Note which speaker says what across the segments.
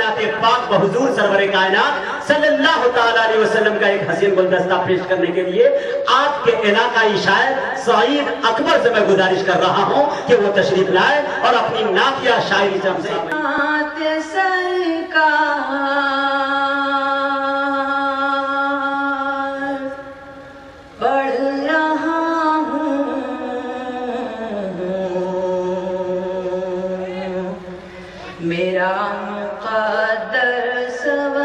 Speaker 1: کائنات پاک بحضور سرور کائنات صلی اللہ تعالیٰ علیہ وسلم کا ایک حسین گلدستہ پیش کرنے کے لیے آپ کے علاقائی شاعر سعید اکبر سے میں گزارش کر رہا ہوں کہ وہ تشریف لائے اور اپنی نافیہ شاعری سے ہم سے
Speaker 2: میرا مقدر سور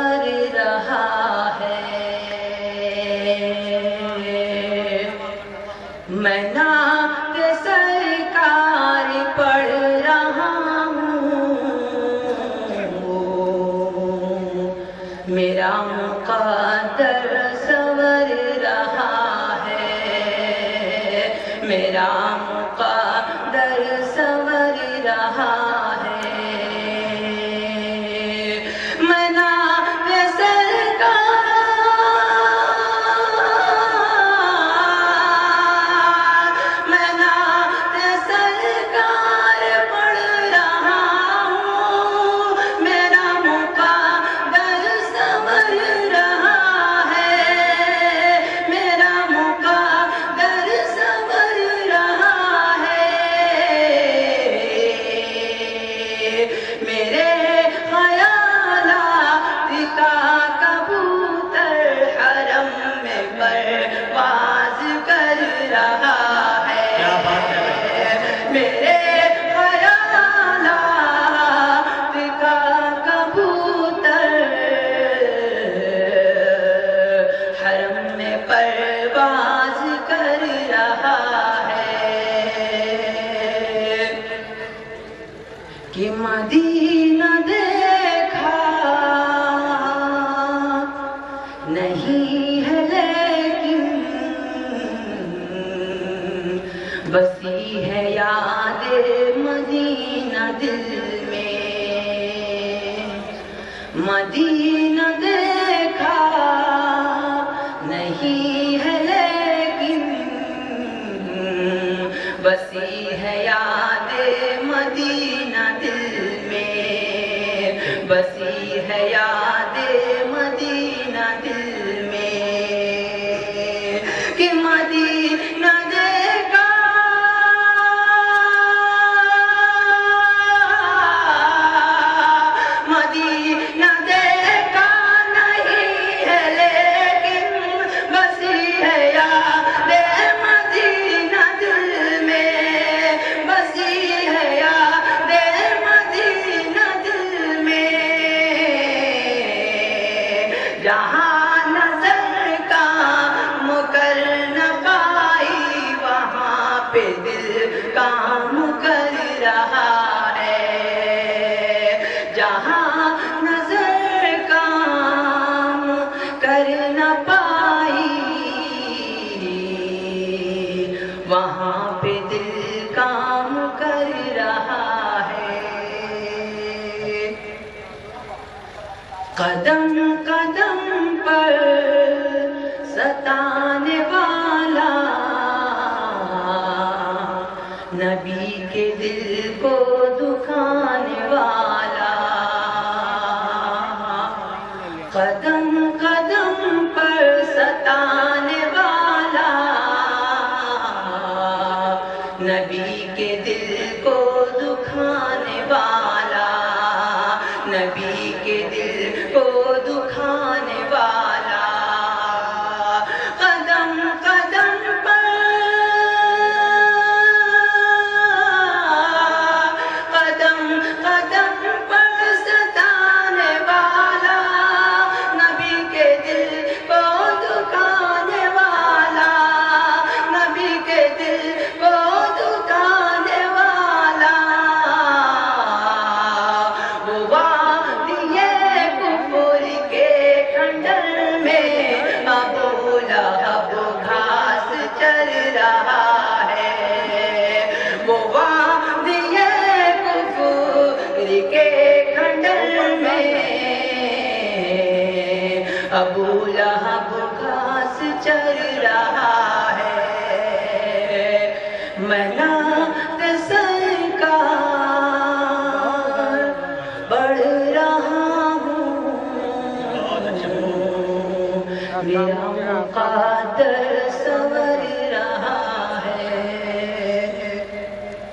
Speaker 2: رہا ہے، میں نعت سرکار پڑھ رہا ہوں، میرا مقدر سور رہا ہے، میرا مقدر سور رہا ہے۔ کہ مدینہ دیکھا نہیں ہے لیکن بسی ہے یاد مدینہ دل میں، مدینہ دیکھا نہیں ہے لیکن بسی ہے یاد مدینہ دل میں، بسی ہے یاد مدینہ دل میں، کہ مدینہ دیکھا مدینہ دیکھا نہیں ہے لیکن بسی ہے یاد مدینہ دل میں، بسی ہے یاد مدینہ دل میں، جہاں نظر کام کر نہ پائی وہاں پہ دل کام کر رہا ہے، جہاں نظر کام کر نہ پائی وہاں پہ دل کام کر رہا ہے۔ قدم قدم پر ستانے والا نبی کے دل کو دکھانے والا، قدم قدم پر ستانے والا نبی کے دل کو دکھانے والا، نبی کے دل کو دکھانے والا، قدم قدم پر قدم قدم پر ستانے والا نبی کے دل کو دکھانے والا، نبی کے دل کو دکھانے والا، وہ وادی کفر کے کھنڈر میں ابو لہب گھاس چر رہا ہے، وہ وادی کفر کے کھنڈر میں ابو لہب گھاس چر رہا ہے، میں نعت سرکار پڑھ رہا میرا مقدر سنور